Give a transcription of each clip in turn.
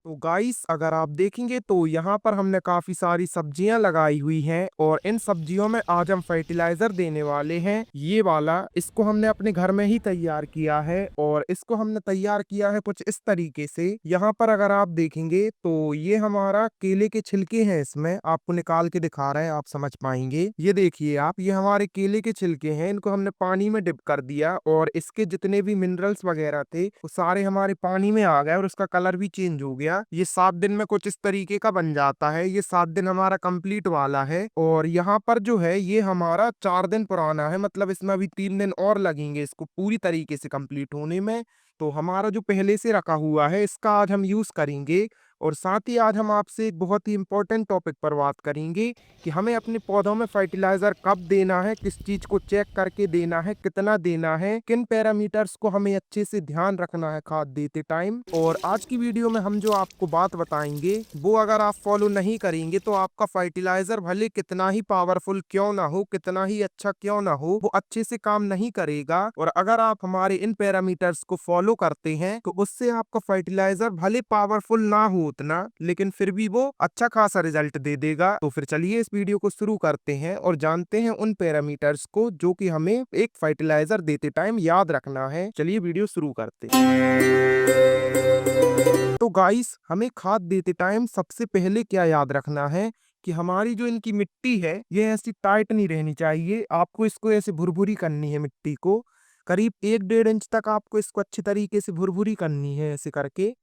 तो गाइस अगर आप देखेंगे तो यहाँ पर हमने काफी सारी सब्जियां लगाई हुई हैं और इन सब्जियों में आज हम फर्टिलाइजर देने वाले हैं। ये वाला इसको हमने अपने घर में ही तैयार किया है और इसको हमने तैयार किया है कुछ इस तरीके से। यहाँ पर अगर आप देखेंगे तो ये हमारा केले के छिलके हैं, इसमें आपको निकाल के दिखा रहे हैं, आप समझ पाएंगे। ये देखिए आप, ये हमारे केले के छिलके हैं, इनको हमने पानी में डिप कर दिया और इसके जितने भी मिनरल्स वगैरह थे वो सारे हमारे पानी में आ गए और उसका कलर भी चेंज हो गया। ये 7 दिन में कुछ इस तरीके का बन जाता है। ये 7 दिन हमारा कंप्लीट वाला है और यहाँ पर जो है ये हमारा 4 दिन पुराना है, मतलब इसमें अभी 3 दिन और लगेंगे इसको पूरी तरीके से कंप्लीट होने में। तो हमारा जो पहले से रखा हुआ है इसका आज हम यूज करेंगे और साथ ही आज हम आपसे एक बहुत ही इंपॉर्टेंट टॉपिक पर बात करेंगे कि हमें अपने पौधों में फर्टिलाइजर कब देना है, किस चीज को चेक करके देना है, कितना देना है, किन पैरामीटर्स को हमें अच्छे से ध्यान रखना है खाद देते टाइम। और आज की वीडियो में हम जो आपको बात बताएंगे वो अगर आप फॉलो नहीं करेंगे तो आपका फर्टिलाइजर भले कितना ही पावरफुल क्यों ना हो, कितना ही अच्छा क्यों ना हो, वो अच्छे से काम नहीं करेगा। और अगर आप हमारे इन पैरामीटर्स को फॉलो करते हैं तो उससे आपका फर्टिलाइजर भले पावरफुल ना हो उतना, लेकिन फिर भी वो अच्छा खासा रिजल्ट दे देगा। तो फिर चलिए इस वीडियो को शुरू करते हैं और जानते हैं उन पैरामीटर्स को जो कि हमें एक फर्टिलाइजर देते टाइम याद रखना है। चलिए वीडियो शुरू करते हैं। तो गाइस हमें खाद देते टाइम सबसे पहले क्या याद रखना है कि हमारी जो इनकी मिट्टी है ये ऐसी टाइट नहीं रहनी चाहिए। आपको इसको ऐसे भुरभुरी करनी है, मिट्टी को करीब 1-1.5 इंच तक आपको इसको अच्छी तरीके से भुरभुरी करनी है ऐसे करके।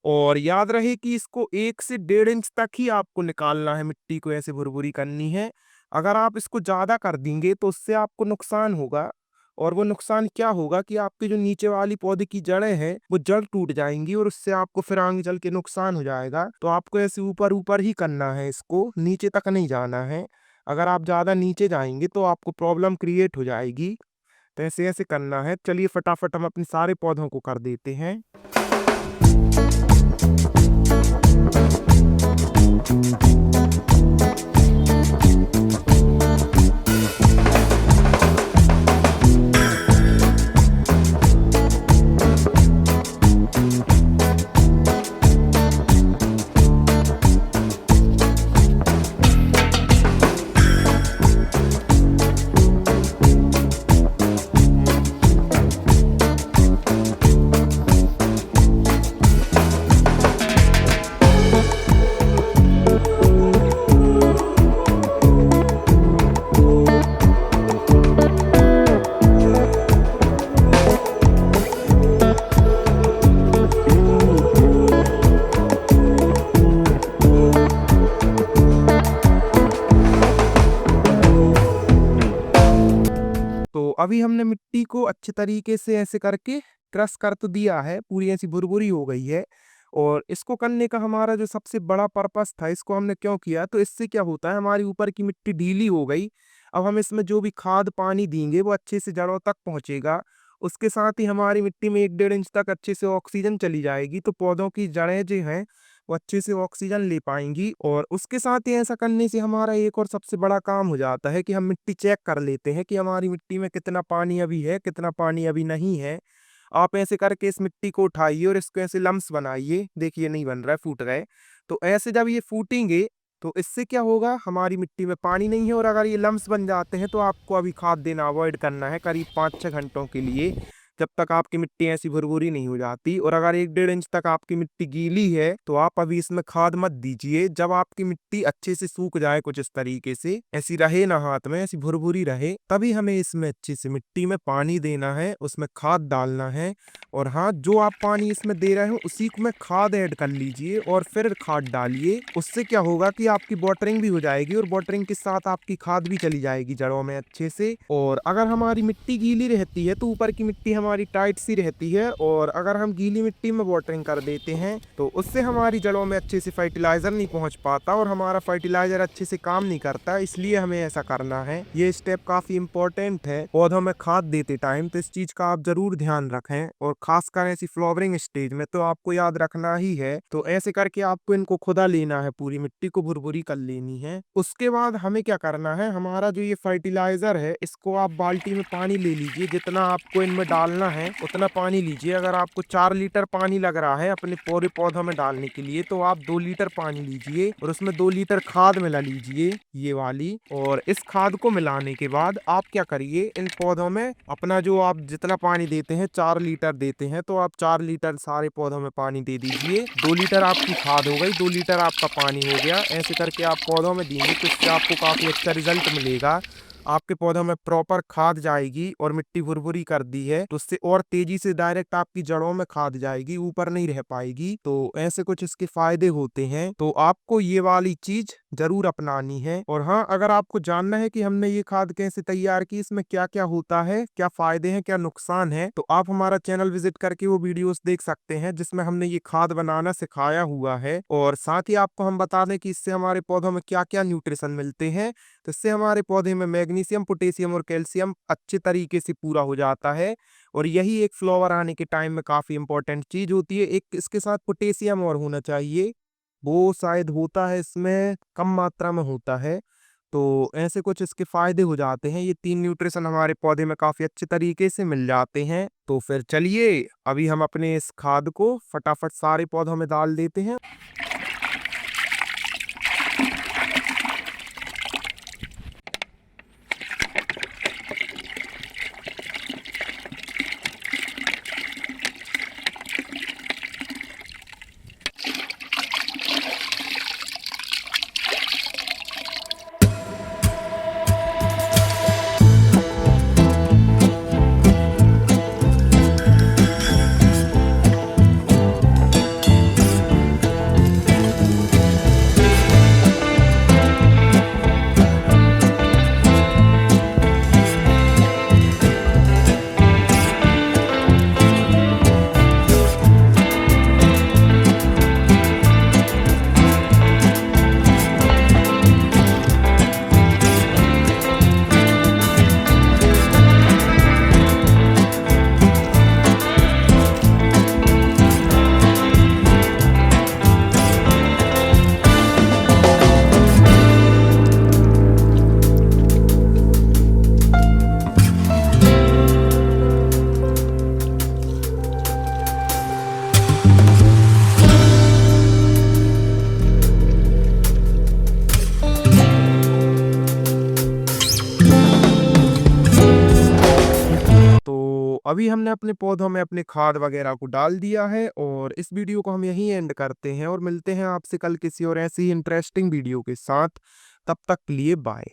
और याद रहे कि इसको 1 से 1.5 इंच तक ही आपको निकालना है, मिट्टी को ऐसे भुरभुरी करनी है। अगर आप इसको ज्यादा कर देंगे तो उससे आपको नुकसान होगा और वो नुकसान क्या होगा कि आपके जो नीचे वाली पौधे की जड़ें हैं वो जड़ टूट जाएंगी और उससे आपको फिर आगे चल के नुकसान हो जाएगा। तो आपको ऐसे ऊपर ऊपर ही करना है, इसको नीचे तक नहीं जाना है। अगर आप ज्यादा नीचे जाएंगे तो आपको प्रॉब्लम क्रिएट हो जाएगी। तो ऐसे ऐसे करना है। चलिए फटाफट हम अपने सारे पौधों को कर देते हैं। तो अभी हमने मिट्टी को अच्छे तरीके से ऐसे करके क्रश कर तो दिया है, पूरी ऐसी भुरभुरी हो गई है। और इसको करने का हमारा जो सबसे बड़ा पर्पस था, इसको हमने क्यों किया, तो इससे क्या होता है हमारी ऊपर की मिट्टी ढीली हो गई। अब हम इसमें जो भी खाद पानी देंगे वो अच्छे से जड़ों तक पहुंचेगा। उसके साथ ही हमारी मिट्टी में 1-1.5 इंच तक अच्छे से ऑक्सीजन चली जाएगी, तो पौधों की जड़ें जो हैं वो अच्छे से ऑक्सीजन ले पाएंगी। और उसके साथ ही ऐसा करने से हमारा एक और सबसे बड़ा काम हो जाता है कि हम मिट्टी चेक कर लेते हैं कि हमारी मिट्टी में कितना पानी अभी है, कितना पानी अभी नहीं है। आप ऐसे करके इस मिट्टी को उठाइए और इसको ऐसे लम्स बनाइए। देखिए नहीं बन रहा है, फूट गए। तो ऐसे जब ये फूटेंगे तो इससे क्या होगा, हमारी मिट्टी में पानी नहीं है और अगर ये लम्स बन जाते हैं तो आपको अभी खाद देना अवॉइड करना है करीब 5-6 घंटों के लिए, जब तक आपकी मिट्टी ऐसी भुरभुरी नहीं हो जाती। और अगर 1-1.5 इंच तक आपकी मिट्टी गीली है तो आप अभी इसमें खाद मत दीजिए। जब आपकी मिट्टी अच्छे से सूख जाए कुछ इस तरीके से, ऐसी रहे ना हाथ में, ऐसी भुरभुरी रहे, तभी हमें इसमें अच्छे से मिट्टी में पानी देना है, उसमें खाद डालना है। और हाँ, जो आप पानी इसमें दे रहे हो उसी में खाद ऐड कर लीजिए और फिर खाद डालिए। उससे क्या होगा कि आपकी वाटरिंग भी हो जाएगी और वाटरिंग के साथ आपकी खाद भी चली जाएगी जड़ों में अच्छे से। और अगर हमारी मिट्टी गीली रहती है तो ऊपर की मिट्टी हमारी टाइट सी रहती है, और अगर हम गीली मिट्टी में वाटरिंग कर देते हैं तो उससे हमारी जड़ों में अच्छे से फर्टिलाइजर नहीं पहुंच पाता और हमारा फर्टिलाइजर अच्छे से काम नहीं करता। इसलिए हमें ऐसा करना है। ये स्टेप काफी इंपॉर्टेंट है पौधों में खाद देते टाइम, तो इस चीज का आप जरूर ध्यान रखें। और खासकर ऐसी फ्लावरिंग स्टेज में तो आपको याद रखना ही है। तो ऐसे करके आपको इनको खुदा लेना है, पूरी मिट्टी को भुरभुरी कर लेनी है। उसके बाद हमें क्या करना है, हमारा जो ये फर्टिलाइजर है इसको आप बाल्टी में पानी ले लीजिए, जितना आपको इनमें डालना डालना है उतना पानी लीजिए। अगर आपको 4 लीटर पानी लग रहा है अपने पूरे पौधों में डालने के लिए, तो आप 2 लीटर पानी लीजिए और उसमें 2 लीटर खाद मिला लीजिए, ये वाली। और इस खाद को मिलाने के बाद आप क्या करिए, इन पौधों में अपना जो आप जितना पानी देते हैं, 4 लीटर देते हैं, तो आप 4 लीटर सारे पौधों में पानी दे दीजिए। 2 लीटर आपकी खाद हो गई, 2 लीटर आपका पानी हो गया। ऐसे करके आप पौधों में देंगे तो इससे आपको काफी अच्छा रिजल्ट मिलेगा। आपके पौधों में प्रॉपर खाद जाएगी और मिट्टी भुरभुरी कर दी है तो उससे और तेजी से डायरेक्ट आपकी जड़ों में खाद जाएगी, ऊपर नहीं रह पाएगी। तो ऐसे कुछ इसके फायदे होते हैं, तो आपको ये वाली चीज जरूर अपनानी है। और हाँ, अगर आपको जानना है कि हमने ये खाद कैसे तैयार की, इसमें क्या क्या होता है, क्या फायदे हैं, क्या नुकसान है, तो आप हमारा चैनल विजिट करके वो वीडियोस देख सकते हैं जिसमें हमने ये खाद बनाना सिखाया हुआ है। और साथ ही आपको हम बता दें कि इससे हमारे पौधों में क्या क्या न्यूट्रिशन मिलते हैं। तो इससे हमारे पौधे में मैग्नीशियम, पोटेशियम और कैल्शियम अच्छे तरीके से पूरा हो जाता है। और यही एक फ्लावर आने के टाइम में काफी इंपॉर्टेंट चीज होती है। एक इसके साथ पोटेशियम और होना चाहिए, वो शायद होता है, इसमें कम मात्रा में होता है। तो ऐसे कुछ इसके फायदे हो जाते हैं। ये 3 न्यूट्रिशन हमारे पौधे में काफी अच्छे तरीके से मिल जाते हैं। तो फिर चलिए अभी हम अपने इस खाद को फटाफट सारे पौधों में डाल देते हैं। तो अभी हमने अपने पौधों में अपने खाद वगैरह को डाल दिया है और इस वीडियो को हम यहीं एंड करते हैं और मिलते हैं आपसे कल किसी और ऐसी इंटरेस्टिंग वीडियो के साथ। तब तक के लिए बाय।